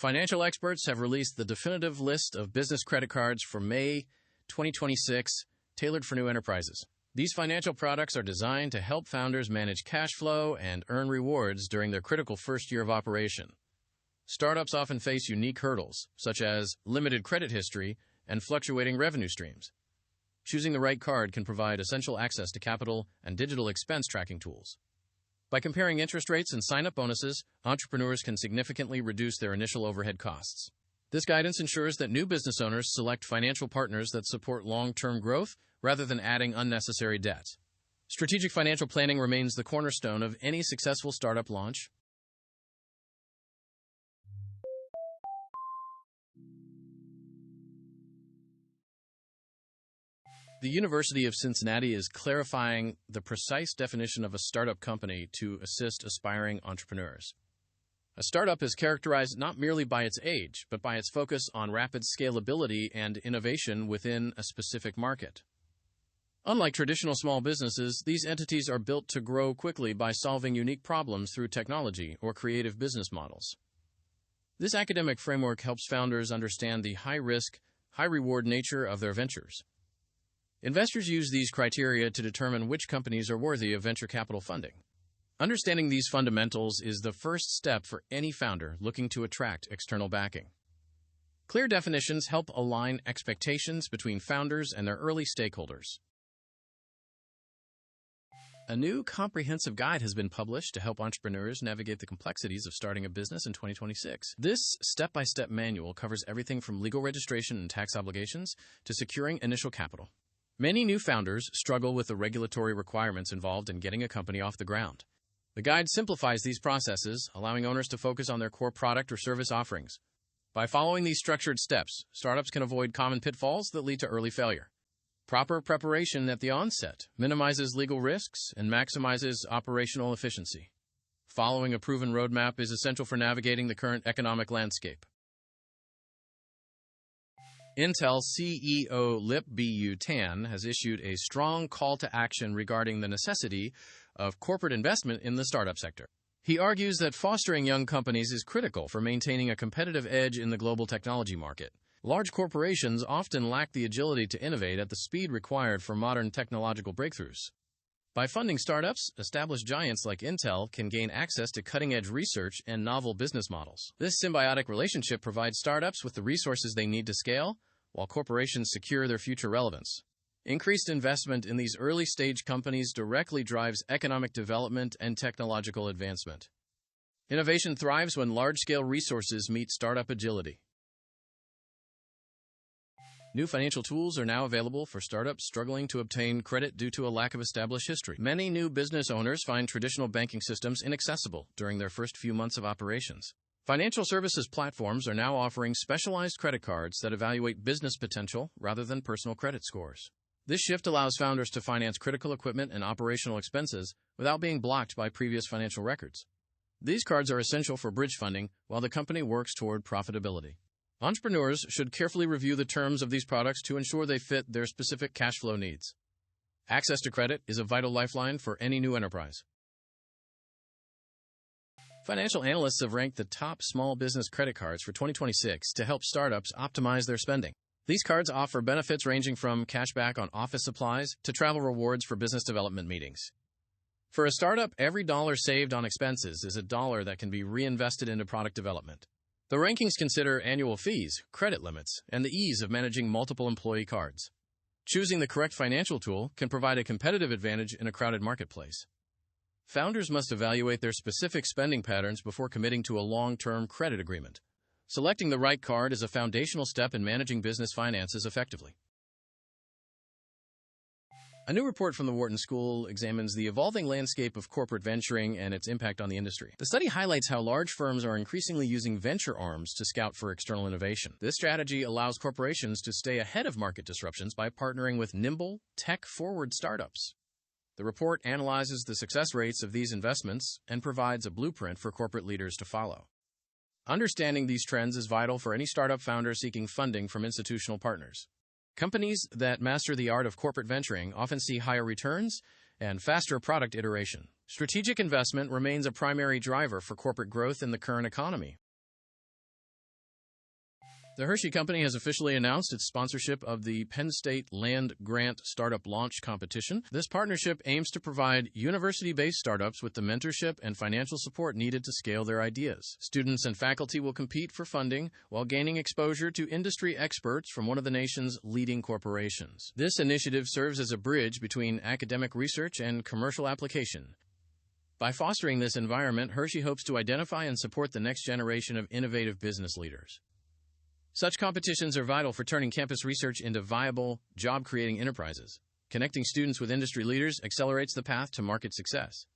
Financial experts have released the definitive list of business credit cards for May 2026, tailored for new enterprises. These financial products are designed to help founders manage cash flow and earn rewards during their critical first year of operation. Startups often face unique hurdles, such as limited credit history and fluctuating revenue streams. Choosing the right card can provide essential access to capital and digital expense tracking tools. By comparing interest rates and sign-up bonuses, entrepreneurs can significantly reduce their initial overhead costs. This guidance ensures that new business owners select financial partners that support long-term growth rather than adding unnecessary debt. Strategic financial planning remains the cornerstone of any successful startup launch. The University of Cincinnati is clarifying the precise definition of a startup company to assist aspiring entrepreneurs. A startup is characterized not merely by its age, but by its focus on rapid scalability and innovation within a specific market. Unlike traditional small businesses, these entities are built to grow quickly by solving unique problems through technology or creative business models. This academic framework helps founders understand the high-risk, high-reward nature of their ventures. Investors use these criteria to determine which companies are worthy of venture capital funding. Understanding these fundamentals is the first step for any founder looking to attract external backing. Clear definitions help align expectations between founders and their early stakeholders. A new comprehensive guide has been published to help entrepreneurs navigate the complexities of starting a business in 2026. This step-by-step manual covers everything from legal registration and tax obligations to securing initial capital. Many new founders struggle with the regulatory requirements involved in getting a company off the ground. The guide simplifies these processes, allowing owners to focus on their core product or service offerings. By following these structured steps, startups can avoid common pitfalls that lead to early failure. Proper preparation at the onset minimizes legal risks and maximizes operational efficiency. Following a proven roadmap is essential for navigating the current economic landscape. Intel CEO Lip-Bu Tan has issued a strong call to action regarding the necessity of corporate investment in the startup sector. He argues that fostering young companies is critical for maintaining a competitive edge in the global technology market. Large corporations often lack the agility to innovate at the speed required for modern technological breakthroughs. By funding startups, established giants like Intel can gain access to cutting-edge research and novel business models. This symbiotic relationship provides startups with the resources they need to scale, while corporations secure their future relevance. Increased investment in these early-stage companies directly drives economic development and technological advancement. Innovation thrives when large-scale resources meet startup agility. New financial tools are now available for startups struggling to obtain credit due to a lack of established history. Many new business owners find traditional banking systems inaccessible during their first few months of operations. Financial services platforms are now offering specialized credit cards that evaluate business potential rather than personal credit scores. This shift allows founders to finance critical equipment and operational expenses without being blocked by previous financial records. These cards are essential for bridge funding while the company works toward profitability. Entrepreneurs should carefully review the terms of these products to ensure they fit their specific cash flow needs. Access to credit is a vital lifeline for any new enterprise. Financial analysts have ranked the top small business credit cards for 2026 to help startups optimize their spending. These cards offer benefits ranging from cashback on office supplies to travel rewards for business development meetings. For a startup, every dollar saved on expenses is a dollar that can be reinvested into product development. The rankings consider annual fees, credit limits, and the ease of managing multiple employee cards. Choosing the correct financial tool can provide a competitive advantage in a crowded marketplace. Founders must evaluate their specific spending patterns before committing to a long-term credit agreement. Selecting the right card is a foundational step in managing business finances effectively. A new report from the Wharton School examines the evolving landscape of corporate venturing and its impact on the industry. The study highlights how large firms are increasingly using venture arms to scout for external innovation. This strategy allows corporations to stay ahead of market disruptions by partnering with nimble, tech-forward startups. The report analyzes the success rates of these investments and provides a blueprint for corporate leaders to follow. Understanding these trends is vital for any startup founder seeking funding from institutional partners. Companies that master the art of corporate venturing often see higher returns and faster product iteration. Strategic investment remains a primary driver for corporate growth in the current economy. The Hershey Company has officially announced its sponsorship of the Penn State Land Grant Startup Launch Competition. This partnership aims to provide university-based startups with the mentorship and financial support needed to scale their ideas. Students and faculty will compete for funding while gaining exposure to industry experts from one of the nation's leading corporations. This initiative serves as a bridge between academic research and commercial application. By fostering this environment, Hershey hopes to identify and support the next generation of innovative business leaders. Such competitions are vital for turning campus research into viable, job-creating enterprises. Connecting students with industry leaders accelerates the path to market success.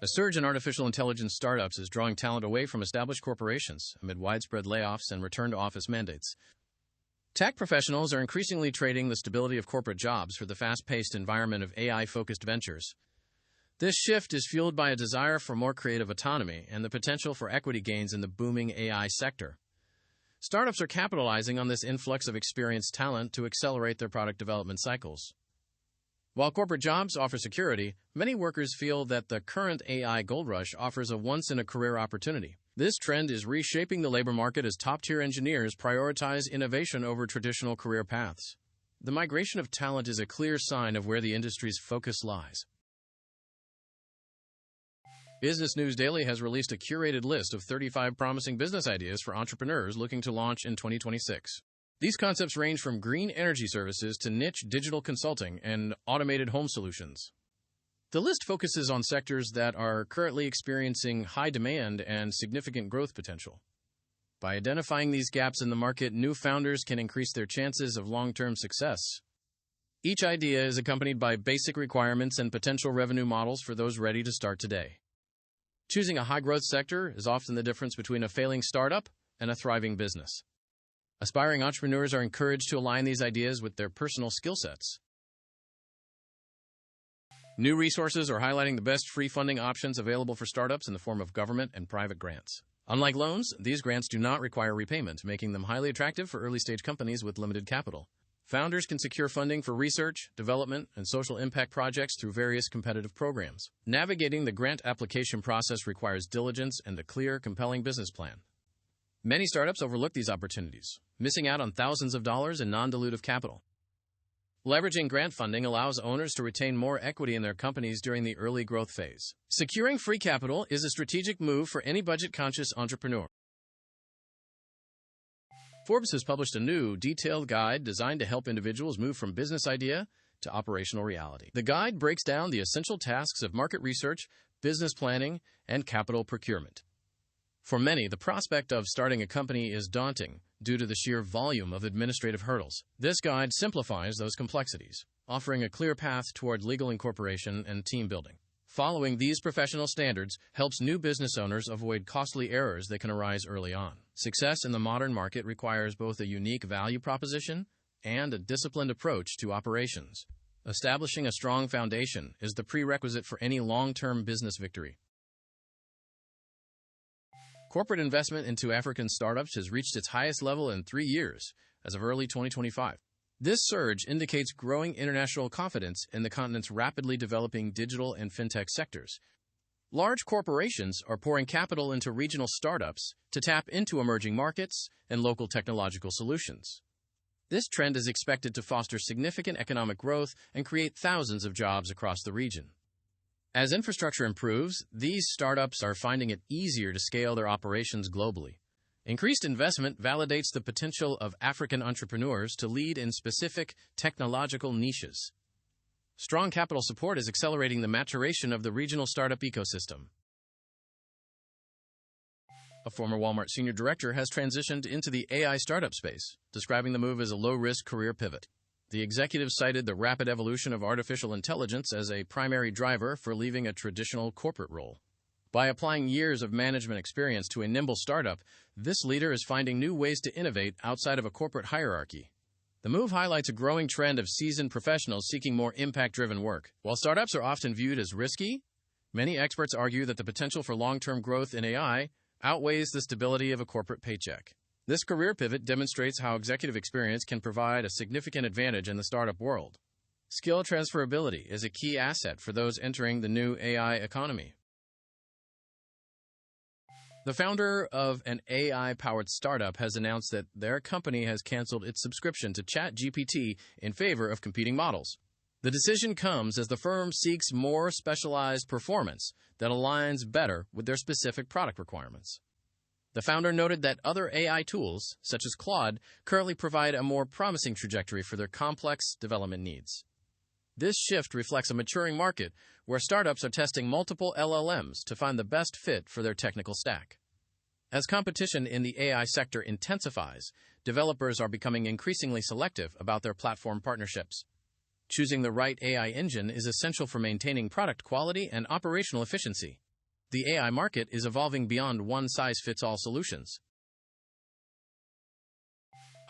A surge in artificial intelligence startups is drawing talent away from established corporations amid widespread layoffs and return-to-office mandates. Tech professionals are increasingly trading the stability of corporate jobs for the fast-paced environment of AI-focused ventures. This shift is fueled by a desire for more creative autonomy and the potential for equity gains in the booming AI sector. Startups are capitalizing on this influx of experienced talent to accelerate their product development cycles. While corporate jobs offer security, many workers feel that the current AI gold rush offers a once-in-a-career opportunity. This trend is reshaping the labor market as top-tier engineers prioritize innovation over traditional career paths. The migration of talent is a clear sign of where the industry's focus lies. Business News Daily has released a curated list of 35 promising business ideas for entrepreneurs looking to launch in 2026. These concepts range from green energy services to niche digital consulting and automated home solutions. The list focuses on sectors that are currently experiencing high demand and significant growth potential. By identifying these gaps in the market, new founders can increase their chances of long-term success. Each idea is accompanied by basic requirements and potential revenue models for those ready to start today. Choosing a high-growth sector is often the difference between a failing startup and a thriving business. Aspiring entrepreneurs are encouraged to align these ideas with their personal skill sets. New resources are highlighting the best free funding options available for startups in the form of government and private grants. Unlike loans, these grants do not require repayment, making them highly attractive for early-stage companies with limited capital. Founders can secure funding for research, development, and social impact projects through various competitive programs. Navigating the grant application process requires diligence and a clear, compelling business plan. Many startups overlook these opportunities, missing out on thousands of dollars in non-dilutive capital. Leveraging grant funding allows owners to retain more equity in their companies during the early growth phase. Securing free capital is a strategic move for any budget-conscious entrepreneur. Forbes has published a new, detailed guide designed to help individuals move from business idea to operational reality. The guide breaks down the essential tasks of market research, business planning, and capital procurement. For many, the prospect of starting a company is daunting due to the sheer volume of administrative hurdles. This guide simplifies those complexities, offering a clear path toward legal incorporation and team building. Following these professional standards helps new business owners avoid costly errors that can arise early on. Success in the modern market requires both a unique value proposition and a disciplined approach to operations. Establishing a strong foundation is the prerequisite for any long-term business victory. Corporate investment into African startups has reached its highest level in 3 years, as of early 2025. This surge indicates growing international confidence in the continent's rapidly developing digital and fintech sectors. Large corporations are pouring capital into regional startups to tap into emerging markets and local technological solutions. This trend is expected to foster significant economic growth and create thousands of jobs across the region. As infrastructure improves, these startups are finding it easier to scale their operations globally. Increased investment validates the potential of African entrepreneurs to lead in specific technological niches. Strong capital support is accelerating the maturation of the regional startup ecosystem. A former Walmart senior director has transitioned into the AI startup space, describing the move as a low-risk career pivot. The executive cited the rapid evolution of artificial intelligence as a primary driver for leaving a traditional corporate role. By applying years of management experience to a nimble startup, this leader is finding new ways to innovate outside of a corporate hierarchy. The move highlights a growing trend of seasoned professionals seeking more impact-driven work. While startups are often viewed as risky, many experts argue that the potential for long-term growth in AI outweighs the stability of a corporate paycheck. This career pivot demonstrates how executive experience can provide a significant advantage in the startup world. Skill transferability is a key asset for those entering the new AI economy. The founder of an AI-powered startup has announced that their company has canceled its subscription to ChatGPT in favor of competing models. The decision comes as the firm seeks more specialized performance that aligns better with their specific product requirements. The founder noted that other AI tools, such as Claude, currently provide a more promising trajectory for their complex development needs. This shift reflects a maturing market where startups are testing multiple LLMs to find the best fit for their technical stack. As competition in the AI sector intensifies, developers are becoming increasingly selective about their platform partnerships. Choosing the right AI engine is essential for maintaining product quality and operational efficiency. The AI market is evolving beyond one-size-fits-all solutions.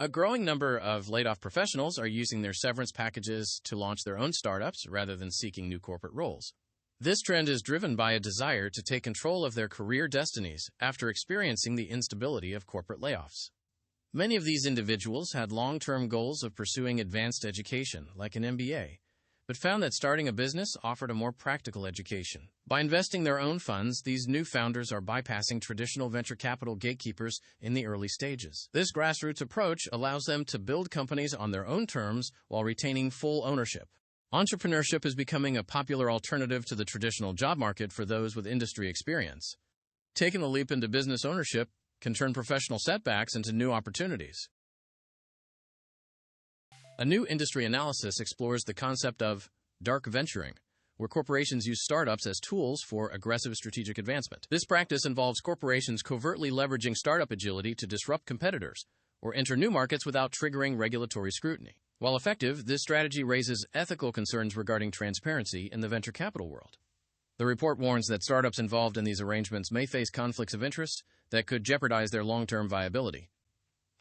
A growing number of laid-off professionals are using their severance packages to launch their own startups rather than seeking new corporate roles. This trend is driven by a desire to take control of their career destinies after experiencing the instability of corporate layoffs. Many of these individuals had long-term goals of pursuing advanced education, like an MBA, but found that starting a business offered a more practical education. By investing their own funds, these new founders are bypassing traditional venture capital gatekeepers in the early stages. This grassroots approach allows them to build companies on their own terms while retaining full ownership. Entrepreneurship is becoming a popular alternative to the traditional job market for those with industry experience. Taking the leap into business ownership can turn professional setbacks into new opportunities. A new industry analysis explores the concept of dark venturing, where corporations use startups as tools for aggressive strategic advancement. This practice involves corporations covertly leveraging startup agility to disrupt competitors or enter new markets without triggering regulatory scrutiny. While effective, this strategy raises ethical concerns regarding transparency in the venture capital world. The report warns that startups involved in these arrangements may face conflicts of interest that could jeopardize their long-term viability.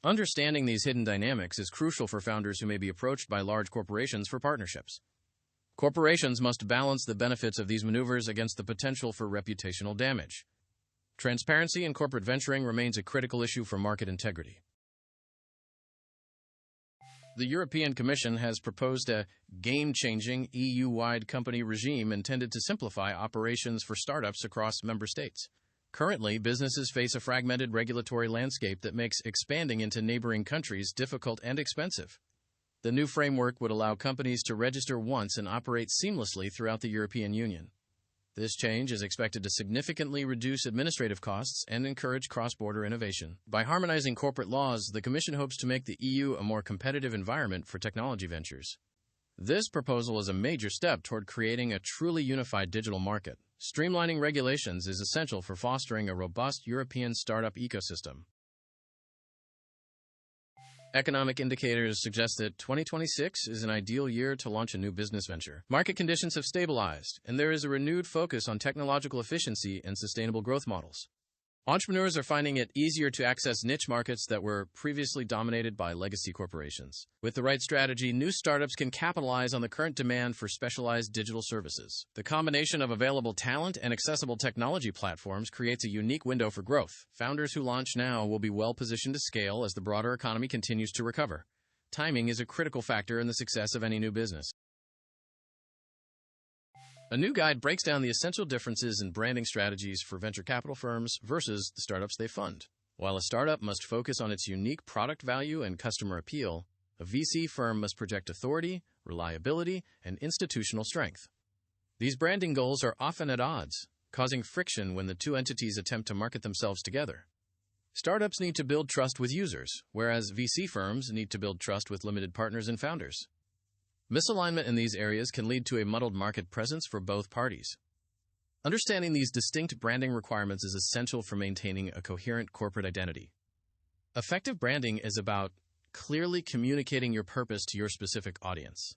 Understanding these hidden dynamics is crucial for founders who may be approached by large corporations for partnerships. Corporations must balance the benefits of these maneuvers against the potential for reputational damage. Transparency in corporate venturing remains a critical issue for market integrity. The European Commission has proposed a game-changing EU-wide company regime intended to simplify operations for startups across member states. Currently, businesses face a fragmented regulatory landscape that makes expanding into neighboring countries difficult and expensive. The new framework would allow companies to register once and operate seamlessly throughout the European Union. This change is expected to significantly reduce administrative costs and encourage cross-border innovation. By harmonizing corporate laws, the Commission hopes to make the EU a more competitive environment for technology ventures. This proposal is a major step toward creating a truly unified digital market. Streamlining regulations is essential for fostering a robust European startup ecosystem. Economic indicators suggest that 2026 is an ideal year to launch a new business venture. Market conditions have stabilized, and there is a renewed focus on technological efficiency and sustainable growth models. Entrepreneurs are finding it easier to access niche markets that were previously dominated by legacy corporations. With the right strategy, new startups can capitalize on the current demand for specialized digital services. The combination of available talent and accessible technology platforms creates a unique window for growth. Founders who launch now will be well positioned to scale as the broader economy continues to recover. Timing is a critical factor in the success of any new business. A new guide breaks down the essential differences in branding strategies for venture capital firms versus the startups they fund. While a startup must focus on its unique product value and customer appeal, a VC firm must project authority, reliability, and institutional strength. These branding goals are often at odds, causing friction when the two entities attempt to market themselves together. Startups need to build trust with users, whereas VC firms need to build trust with limited partners and founders. Misalignment in these areas can lead to a muddled market presence for both parties. Understanding these distinct branding requirements is essential for maintaining a coherent corporate identity. Effective branding is about clearly communicating your purpose to your specific audience.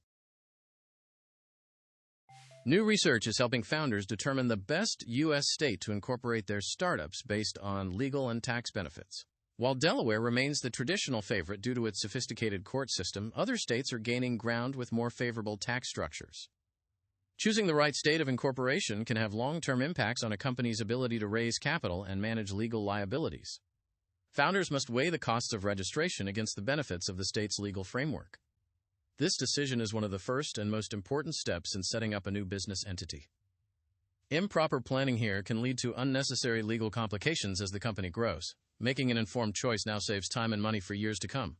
New research is helping founders determine the best U.S. state to incorporate their startups based on legal and tax benefits. While Delaware remains the traditional favorite due to its sophisticated court system, other states are gaining ground with more favorable tax structures. Choosing the right state of incorporation can have long-term impacts on a company's ability to raise capital and manage legal liabilities. Founders must weigh the costs of registration against the benefits of the state's legal framework. This decision is one of the first and most important steps in setting up a new business entity. Improper planning here can lead to unnecessary legal complications as the company grows. Making an informed choice now saves time and money for years to come.